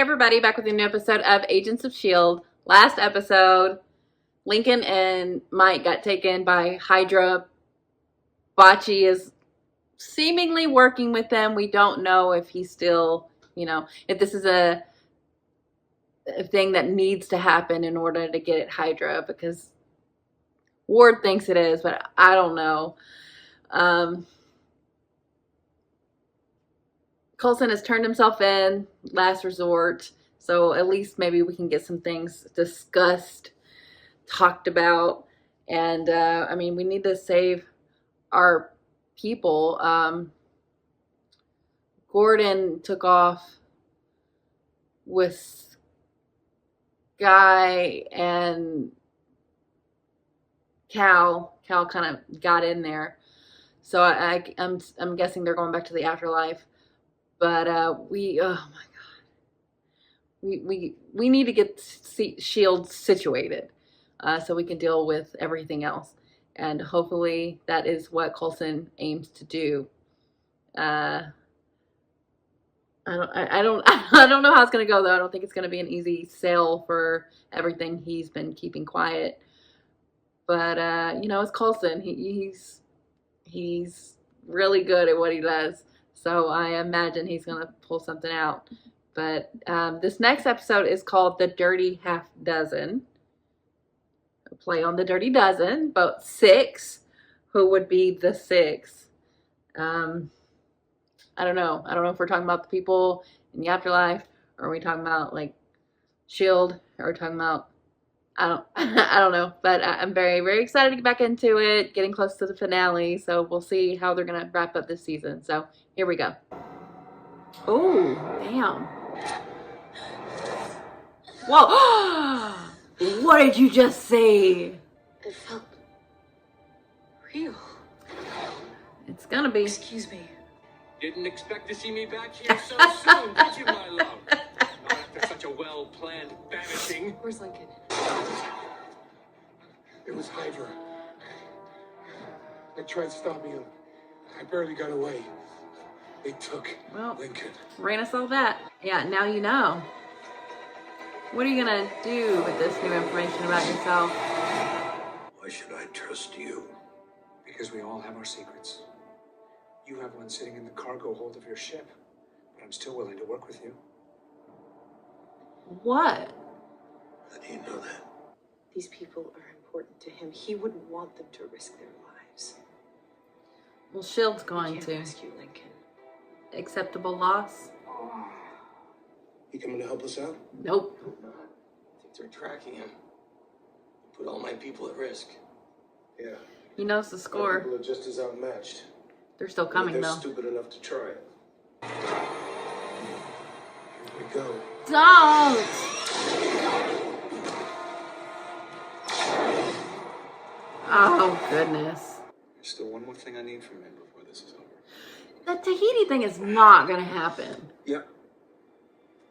everybody, back with a new episode of Agents of S.H.I.E.L.D. Last episode, Lincoln and Mike got taken by Hydra. Bocce is seemingly working with them. We don't know if he's still, if this is a thing that needs to happen in order to get Hydra, because Ward thinks it is, but I don't know. Coulson has turned himself in, last resort, so at least maybe we can get some things discussed, talked about, and I mean, we need to save our people. Gordon took off with Guy and Cal. Cal kind of got in there, so I'm guessing they're going back to the afterlife. But oh my God, we need to get S.H.I.E.L.D. situated so we can deal with everything else, and hopefully that is what Coulson aims to do. I don't know how it's gonna go though. I don't think it's gonna be an easy sale for everything he's been keeping quiet. But it's Coulson. He's really good at what he does. So I imagine he's going to pull something out. But this next episode is called The Dirty Half Dozen. A play on The Dirty Dozen, but 6. Who would be the 6? I don't know. I don't know if we're talking about the people in the afterlife, or are we talking about like S.H.I.E.L.D., or are we talking about, I don't know. But I'm very, very excited to get back into it, getting close to the finale. So we'll see how they're going to wrap up this season. So here we go. Oh, damn. Whoa. What did you just say? It felt real. It's gonna be. Excuse me. Didn't expect to see me back here so soon, did you, my love? Not after such a well-planned vanishing. Where's Lincoln? It was Hydra. They tried stopping him. I barely got away. They took Lincoln. Raina saw that. Yeah, now you know. What are you gonna do with this new information about yourself? Why should I trust you? Because we all have our secrets. You have one sitting in the cargo hold of your ship, but I'm still willing to work with you. What? How do you know that? These people are important to him. He wouldn't want them to risk their lives. Well, S.H.I.E.L.D.'s going to rescue Lincoln. Acceptable loss? You coming to help us out? Nope. I think they're tracking him. Put all my people at risk. Yeah. He knows the score. People are just as outmatched. They're still coming, they're though. Stupid enough to try it. Here we go. Don't! Oh, goodness. There's still one more thing I need from him before this is over. That Tahiti thing is not gonna happen. Yep.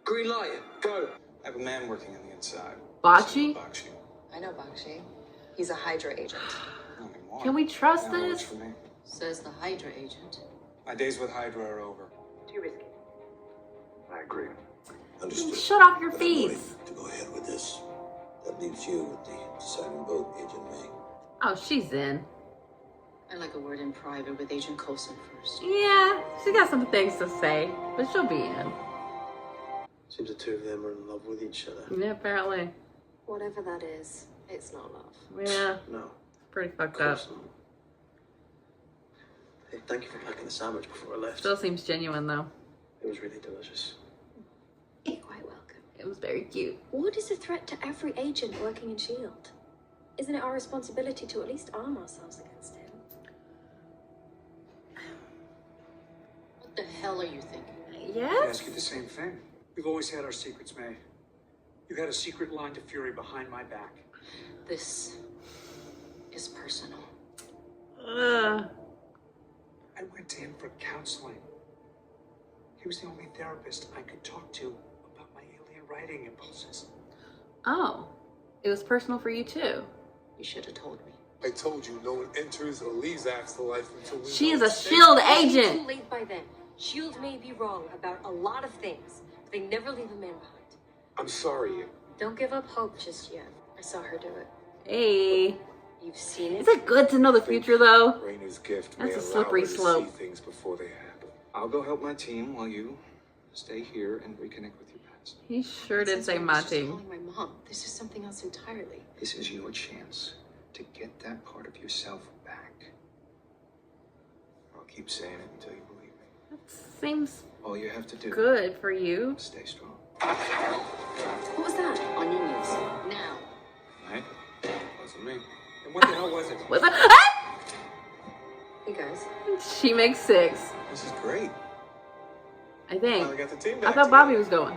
Green light. Go. I have a man working on the inside. Bocce? Bocce. I know Bakshi. He's a Hydra agent. Not anymore. Can we trust That works this? for me. Says the Hydra agent. My days with Hydra are over. Too risky. I agree. Understood. Shut off your But I'm willing face. to go ahead with this. That leaves you with the deciding vote, Agent May. Oh, she's in. I'd like a word in private with Agent Coulson first. Yeah, she got some things to say, but she'll be in. Seems the two of them are in love with each other. Yeah, apparently. Whatever that is, it's not love. Yeah, No. pretty fucked up. Hey, thank you for packing the sandwich before I left. Still seems genuine, though. It was really delicious. You're quite welcome. It was very cute. Ward is a threat to every agent working in S.H.I.E.L.D. Isn't it our responsibility to at least arm ourselves against him? What the hell are you thinking? I Yes? ask you the same thing. We've always had our secrets, May. You had a secret line to Fury behind my back. This is personal. I went to him for counseling. He was the only therapist I could talk to about my alien writing impulses. Oh, it was personal for you, too. You should have told me. I told you, no one enters or leaves Afterlife until we She is know a it's S.H.I.E.L.D. Too agent. late by then. S.H.I.E.L.D. may be wrong about a lot of things, but they never leave a man behind. I'm sorry. Don't give up hope just yet. I saw her do it. Hey. You've seen it? Is it good to know the future, though? Raina's gift That's may a allow slippery her to slope. see things before they happen. I'll go help my team while you stay here and reconnect with your past. He sure did say my She's team. calling my mom. This is something else entirely. This is your chance to get that part of yourself back. I'll keep saying it until you believe me. That seems All you have to do good for you. is stay strong. What was that? Onions. Now. Right? Wasn't me. And what the hell was it? Was it? Ah! Hey guys. She makes 6. This is great. I think. Finally got the team I back thought Bobby was going.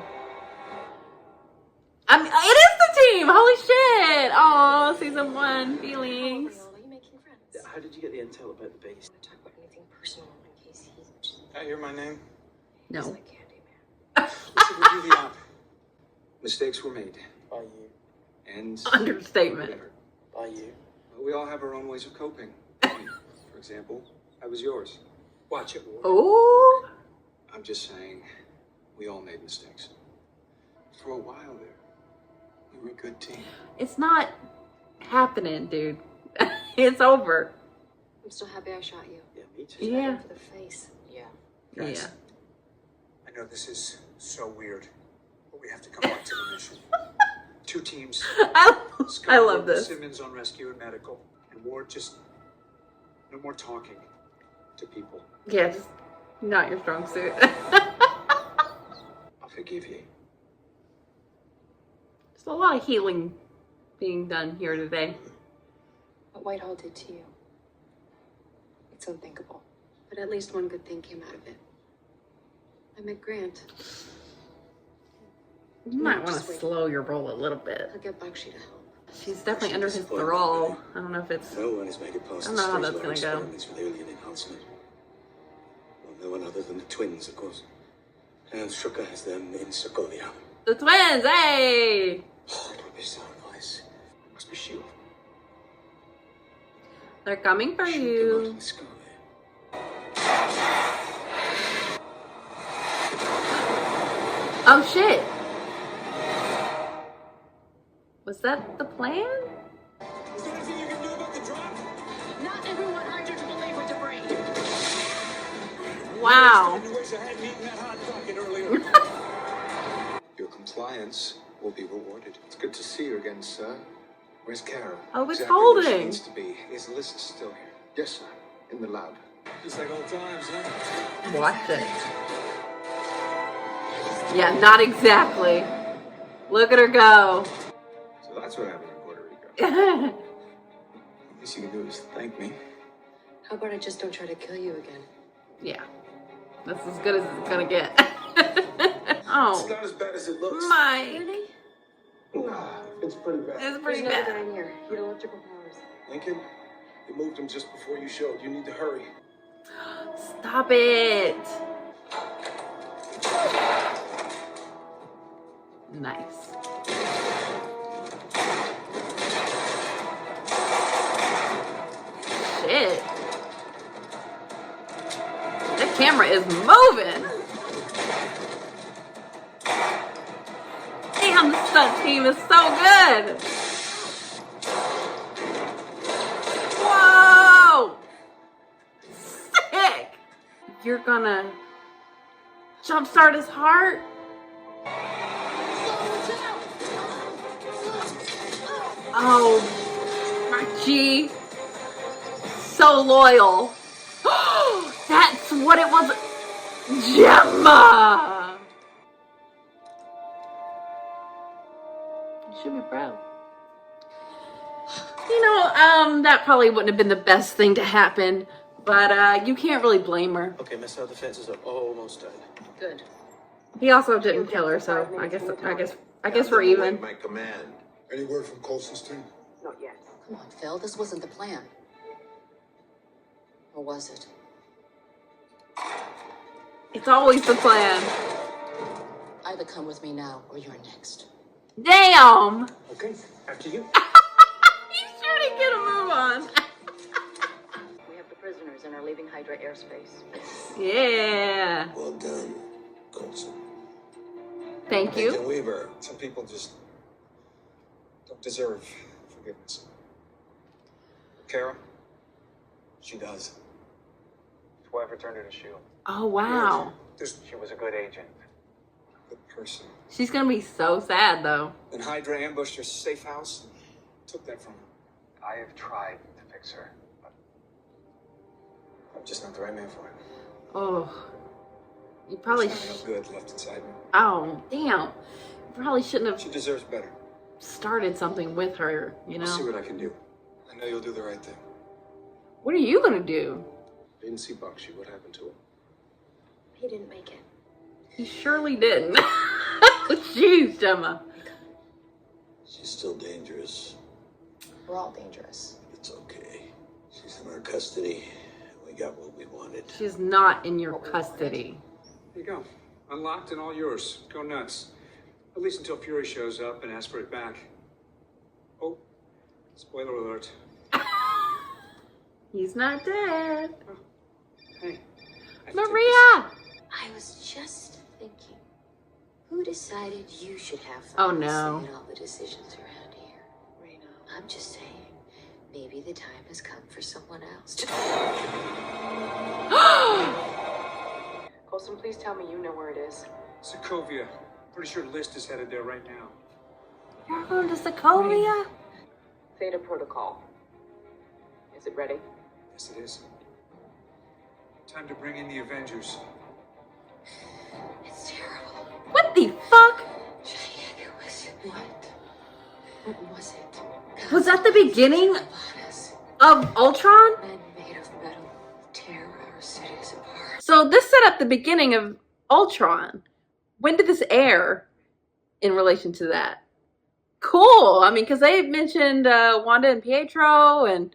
I mean, it is the team! Holy shit! Oh, season 1 feelings. Are you making friends? How did you get the intel about the base? I don't talk about anything personal in case he's I hear my name. He's No. like Candyman. We should review the op. Mistakes were made. By you. And Understatement. better. By you. But we all have our own ways of coping. For example, I was yours. Watch it, Ward. Oh, I'm just saying, we all made mistakes. For a while there, we were a good team. it's not happening, dude. It's over. I'm still happy I shot you. Yeah, me too. Yeah. For the face. Yeah. Guys, Yeah. I know this is so weird, but we have to come back to the mission. 2 teams. I love this. Simmons on rescue and medical. And Ward, just no more talking to people. Yeah, just not your strong suit. I'll forgive you. There's a lot of healing being done here today. What Whitehall did to you. It's unthinkable. But at least one good thing came out of it. I met Grant. You might want Just to wait. slow your roll a little bit. I'll get Bakshi to help. She's definitely under his thrall. I don't know if it's. No one has made it past I don't the know how stage that's of our gonna go. experiments with alien enhancement. Well, no one other than the twins, of course. And Shuka has them in Sokovia. The twins, hey! Oh, it would be so nice. It must be S.H.I.E.L.D. They're coming for Shoot them out you. in the sky. Oh shit! Was that the plan? Is there anything you can do about the drop? Not everyone hired you to believe what to bring. Wow. I wish I hadn't eaten that hot pocket earlier. Your compliance will be rewarded. It's good to see you again, sir. Where's Kara? Oh, it's Exactly where she holding. needs to be. Is Alyssa still here? Yes, sir. In the lab. Just like old times, huh? Watch it. Yeah, not exactly. Look at her go. So that's what happened in Puerto Rico. Least you can do is thank me. How about I just don't try to kill you again? Yeah. That's as good as it's gonna get. It's Oh, not as bad as it looks. my. Really? Nah, it's pretty bad. It's pretty There's another bad. guy in here. He had electrical powers. Lincoln, you moved him just before you showed. You need to hurry. Stop it. Nice. Shit. That camera is moving. Damn, the stunt team is so good. Whoa. Sick. You're gonna jumpstart his heart? Oh, my G. So loyal. That's what it was. Gemma. You should be proud. You know, that probably wouldn't have been the best thing to happen, but you can't really blame her. Okay, missile defenses are almost done. Good. He also didn't kill her, so I guess we're even. My command. Any word from Coulson's team? Not yet. Come on, Phil, this wasn't the plan. Or was it? It's always the plan. Either come with me now or you're next. Damn! Okay, after you. You sure did get a move on. We have the prisoners and are leaving Hydra airspace. Yeah. Well done, Coulson. Thank you. Agent Weaver. Some people just don't deserve forgiveness. Kara, She does. his wife returned her to S.H.I.E.L.D. Oh, wow. She was a good agent. Good person. She's going to be so sad, though. Then Hydra ambushed her safe house and took that from her. I have tried to fix her, but I'm just not the right man for it. Oh. You probably... There's not enough good left inside me. Oh, damn. You probably shouldn't have She deserves better. started something with her, you I'll see know? what I can do. I know you'll do the right thing. What are you going to do? I didn't see Bakshi. What happened to him? He didn't make it. He surely didn't. Jeez, Gemma. She's still dangerous. We're all dangerous. It's okay. She's in our custody. We got what we wanted. She's not in your custody. Here you go. Unlocked and all yours. Go nuts. At least until Fury shows up and asks for it back. Oh, spoiler alert. He's not dead. Hey. Maria! I was just thinking, who decided you should have Oh, final no. say in all the decisions around here? Rena. I'm just saying, maybe the time has come for someone else to... Colson, please tell me you know where it is. Sokovia. Pretty sure List is headed there right now. You're going to Sokovia? Theta Protocol. Is it ready? Yes, it is. Time to bring in the Avengers. It's terrible. What the fuck? What was it? Was that the beginning Upon us, of Ultron? men made of metal tear our cities apart. So this set up the beginning of Ultron. When did this air in relation to that? Cool. I mean, because they mentioned Wanda and Pietro and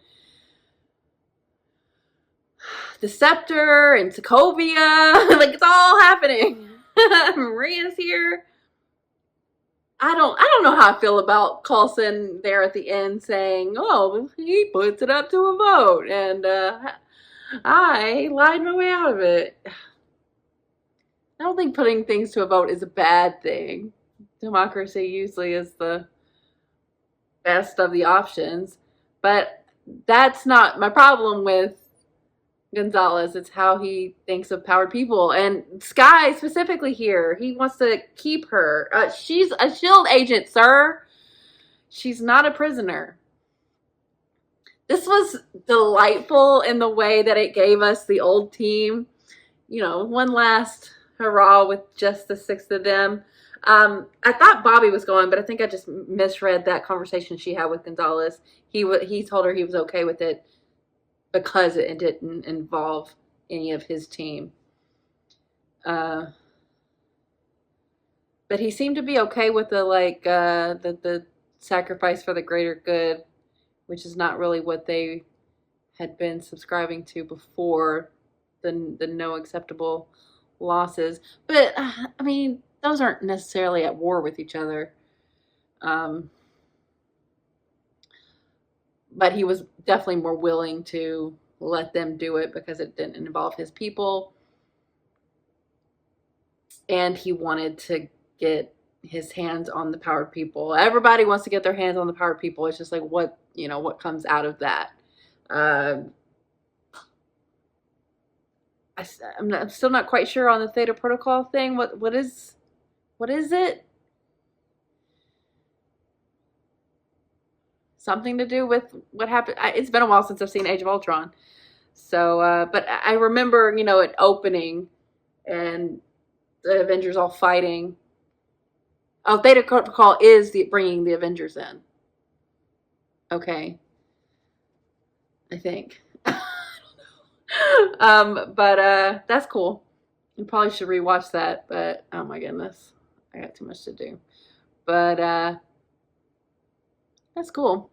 the Scepter and Sokovia. Like, it's all happening. Maria's here. I don't know how I feel about Coulson there at the end saying, oh, he puts it up to a vote. And I lied my way out of it. I don't think putting things to a vote is a bad thing. Democracy usually is the best of the options. But that's not my problem with Gonzalez. It's how he thinks of powered people. And Sky specifically here, he wants to keep her. She's a S.H.I.E.L.D. agent, sir. She's not a prisoner. This was delightful in the way that it gave us the old team. You know, one last hurrah with just the six of them. I thought Bobby was going, but I think I just misread that conversation she had with Gonzalez. He told her he was okay with it because it didn't involve any of his team. But he seemed to be okay with the sacrifice for the greater good, which is not really what they had been subscribing to before the no acceptable losses. But I mean, those aren't necessarily at war with each other. But he was definitely more willing to let them do it because it didn't involve his people. And he wanted to get his hands on the powered people. Everybody wants to get their hands on the powered people. It's just like what comes out of that. I'm still not quite sure on the Theta Protocol thing. What is it? Something to do with what happened. It's been a while since I've seen Age of Ultron. So, but I remember, it opening and the Avengers all fighting. Oh, Theta Protocol is bringing the Avengers in. Okay. I think. I don't know. But that's cool. You probably should rewatch that, but oh my goodness. I got too much to do. But that's cool.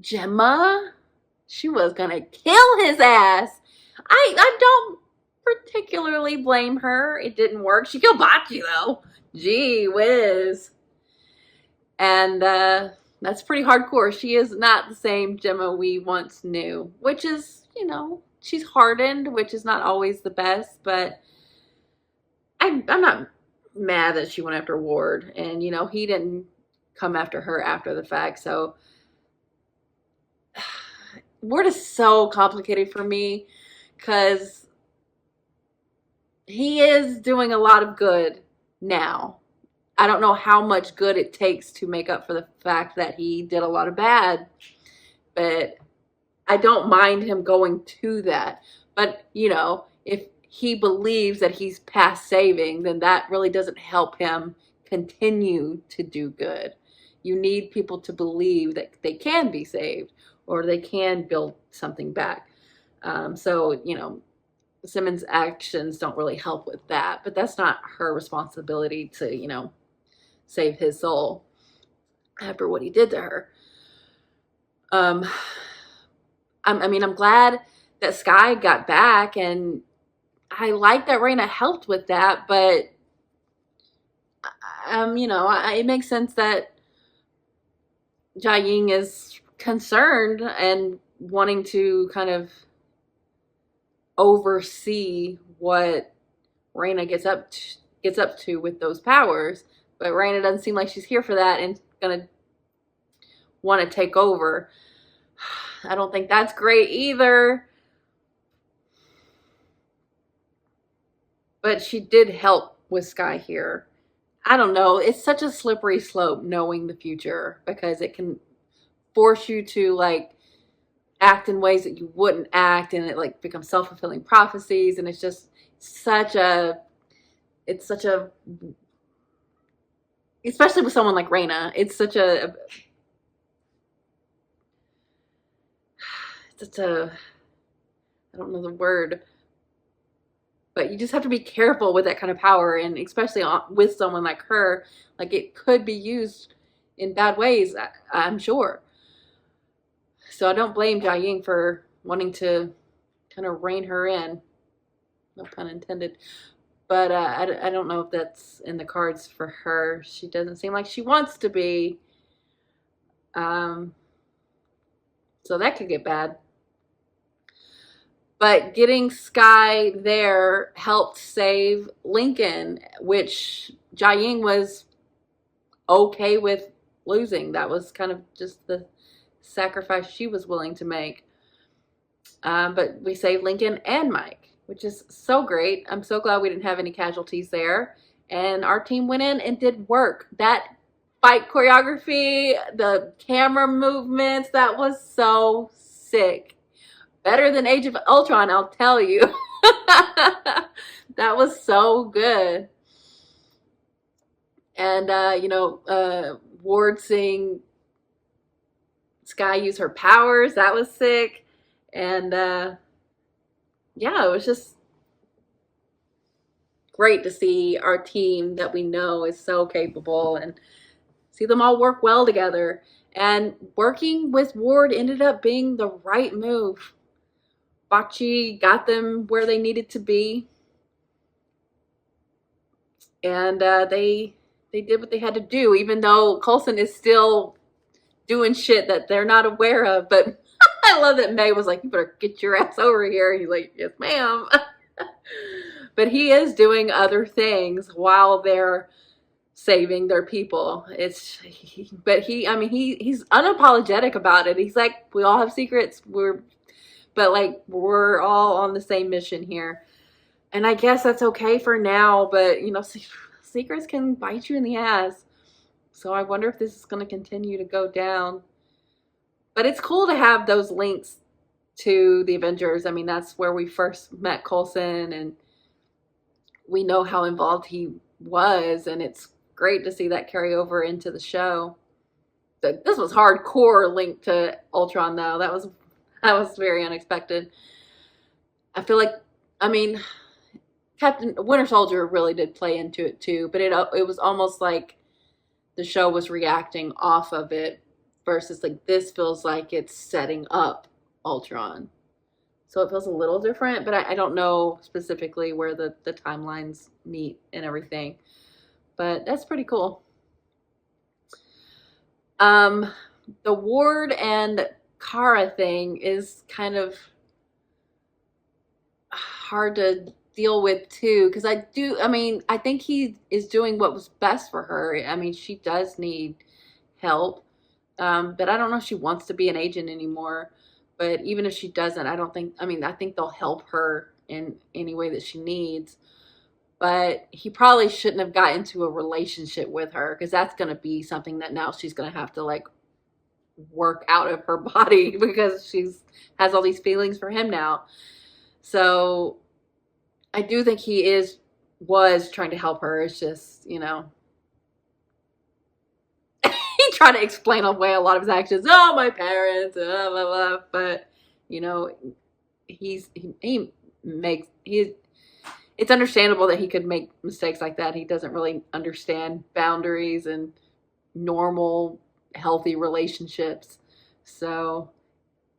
Gemma, she was gonna kill his ass. I don't particularly blame her. It didn't work. She killed Bocce though. Gee whiz. And that's pretty hardcore. She is not the same Gemma we once knew, which is, she's hardened, which is not always the best, but I'm not mad that she went after Ward, and you know, he didn't come after her after the fact. So Ward is so complicated for me because he is doing a lot of good now. I don't know how much good it takes to make up for the fact that he did a lot of bad, but I don't mind him going to that. But, you know, if he believes that he's past saving, then that really doesn't help him continue to do good. You need people to believe that they can be saved or they can build something back. So, you know, Simmons' actions don't really help with that, but that's not her responsibility to, you know, save his soul after what he did to her. I mean, I'm glad that Sky got back, and I like that Raina helped with that, but you know, it makes sense that Jiaying is concerned and wanting to kind of oversee what Raina gets up to with those powers, but Raina doesn't seem like she's here for that and gonna want to take over. I don't think that's great either. But she did help with Sky here. I don't know. It's such a slippery slope knowing the future because it can force you to like act in ways that you wouldn't act, and it like becomes self-fulfilling prophecies, and it's just such a especially with someone like Raina, it's such a I don't know the word, but you just have to be careful with that kind of power, and especially with someone like her, like it could be used in bad ways, I'm sure. So I don't blame Jiaying for wanting to kind of rein her in, no pun intended. But I don't know if that's in the cards for her. She doesn't seem like she wants to be. So that could get bad. But getting Sky there helped save Lincoln, which Jiaying was okay with losing. That was kind of just the sacrifice she was willing to make. But we saved Lincoln and Mike, which is so great. I'm so glad we didn't have any casualties there. And our team went in and did work. That fight choreography, the camera movements, that was so sick. Better than Age of Ultron, I'll tell you. That was so good. And, you know, Ward seeing Sky use her powers, that was sick. And, yeah, it was just great to see our team that we know is so capable and see them all work well together. And working with Ward ended up being the right move. Bocce got them where they needed to be. And they did what they had to do, even though Coulson is still doing shit that they're not aware of. But I love that May was like, you better get your ass over here. He's like, yes, ma'am. But he is doing other things while they're saving their people. But I mean, he's unapologetic about it. He's like, we all have secrets. But like, we're all on the same mission here. And I guess that's okay for now, but you know, secrets can bite you in the ass. So I wonder if this is going to continue to go down. But it's cool to have those links to the Avengers. I mean, that's where we first met Coulson, and we know how involved he was, and it's great to see that carry over into the show. This was hardcore linked to Ultron, though. That was very unexpected. I feel like, I mean, Captain Winter Soldier really did play into it too, but it was almost like the show was reacting off of it versus like this feels like it's setting up Ultron. So it feels a little different, but I don't know specifically where the timelines meet and everything. But that's pretty cool. The Ward and Kara thing is kind of hard to deal with too, because I think he is doing what was best for her. I mean, she does need help, but I don't know if she wants to be an agent anymore. But even if she doesn't, I don't think, I mean, I think they'll help her in any way that she needs. But he probably shouldn't have got into a relationship with her, because that's going to be something that now she's going to have to like work out of her body because she's has all these feelings for him now. So I do think he was trying to help her. It's just, you know, he tried to explain away a lot of his actions. Oh, my parents, blah, blah, blah. But, you know, he makes, it's understandable that he could make mistakes like that. He doesn't really understand boundaries and normal, healthy relationships. So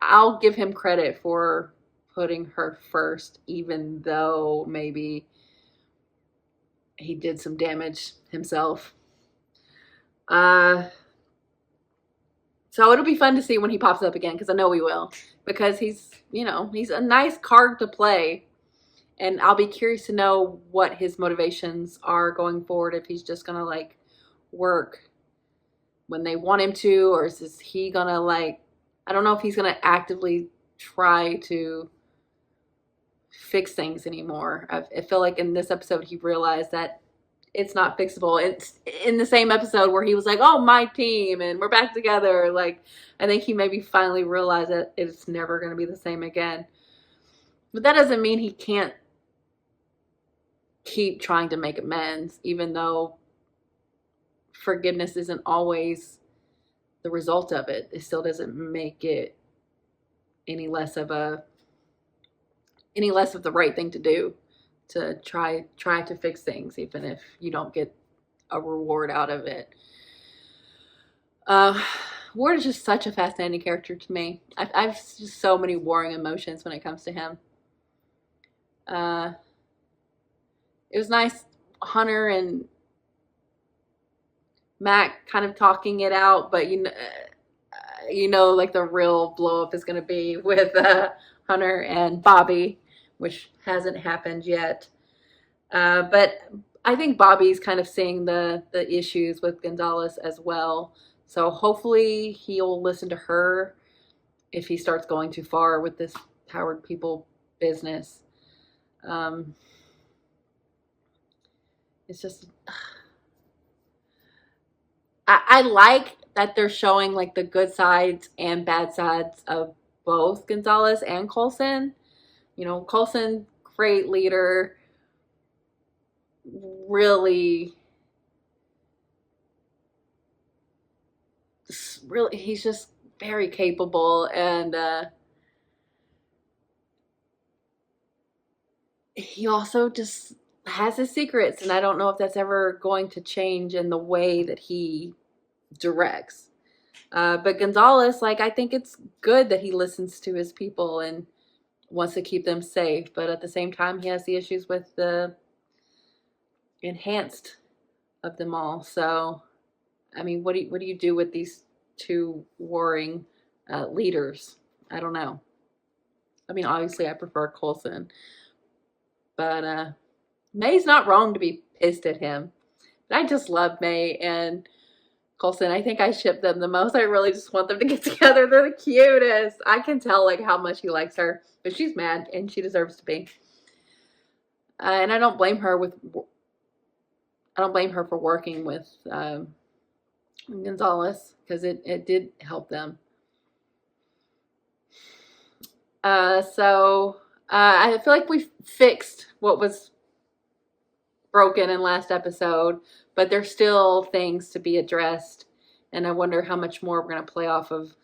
I'll give him credit for putting her first, even though maybe he did some damage himself. So it'll be fun to see when he pops up again, because I know we will. Because he's a nice card to play. And I'll be curious to know what his motivations are going forward, if he's just going to like work when they want him to, or is he going to like, I don't know if he's going to actively try to fix things anymore. I feel like in this episode he realized that it's not fixable. It's in the same episode where he was like, oh, my team, and we're back together. Like, I think he maybe finally realized that it's never going to be the same again. But that doesn't mean he can't keep trying to make amends, even though forgiveness isn't always the result of it. It still doesn't make it any less of the right thing to do, to try to fix things, even if you don't get a reward out of it. Ward is just such a fascinating character to me. I've just so many warring emotions when it comes to him. It was nice, Hunter and Mac kind of talking it out, but like the real blow up is going to be with Hunter and Bobby, which hasn't happened yet. But I think Bobby's kind of seeing the issues with Gonzalez as well. So hopefully he'll listen to her if he starts going too far with this Howard people business. It's just, I like that they're showing like the good sides and bad sides of both Gonzalez and Coulson. You know, Coulson, great leader, really, he's just very capable, and he also just has his secrets, and I don't know if that's ever going to change in the way that he directs. But Gonzalez, like, I think it's good that he listens to his people and wants to keep them safe, but at the same time he has the issues with the enhanced of them all. So I mean, what do you do with these two warring leaders? I don't know. I mean, obviously I prefer Coulson, but May's not wrong to be pissed at him. But I just love May and Coulson. I think I ship them the most. I really just want them to get together. They're the cutest. I can tell like how much he likes her, but she's mad and she deserves to be. And I don't blame her for working with Gonzalez, because it did help them. So I feel like we fixed what was broken in last episode, but there's still things to be addressed, and I wonder how much more we're going to play off of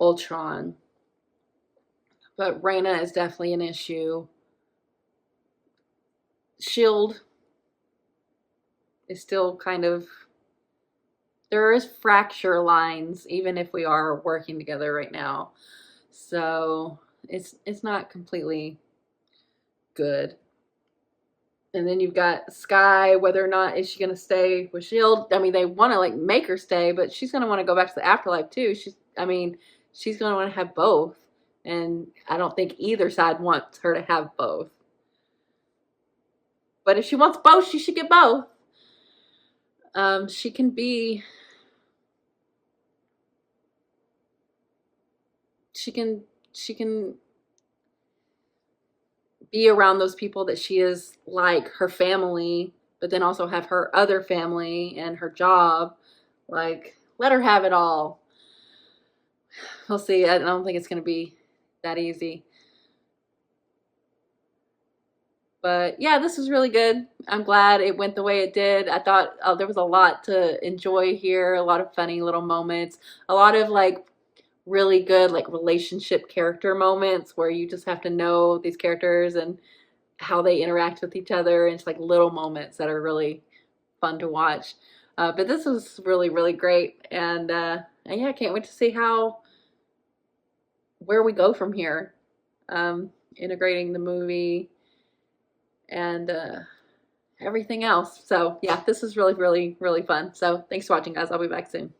Ultron. But Raina is definitely an issue. S.H.I.E.L.D. is still kind of, there is fracture lines, even if we are working together right now. So it's not completely good. And then you've got Skye, whether or not is she going to stay with S.H.I.E.L.D. I mean, they want to like make her stay, but she's going to want to go back to the afterlife too. She's going to want to have both. And I don't think either side wants her to have both. But if she wants both, she should get both. She can be, she can be around those people that she is, like her family, but then also have her other family and her job. Like, let her have it all. We'll see. I don't think it's going to be that easy. But yeah, this was really good. I'm glad it went the way it did. I thought there was a lot to enjoy here, a lot of funny little moments, a lot of like really good like relationship character moments where you just have to know these characters and how they interact with each other. And it's like little moments that are really fun to watch. But this was really, really great. And yeah, I can't wait to see where we go from here. Integrating the movie and everything else. So yeah, this is really, really, really fun. So thanks for watching, guys. I'll be back soon.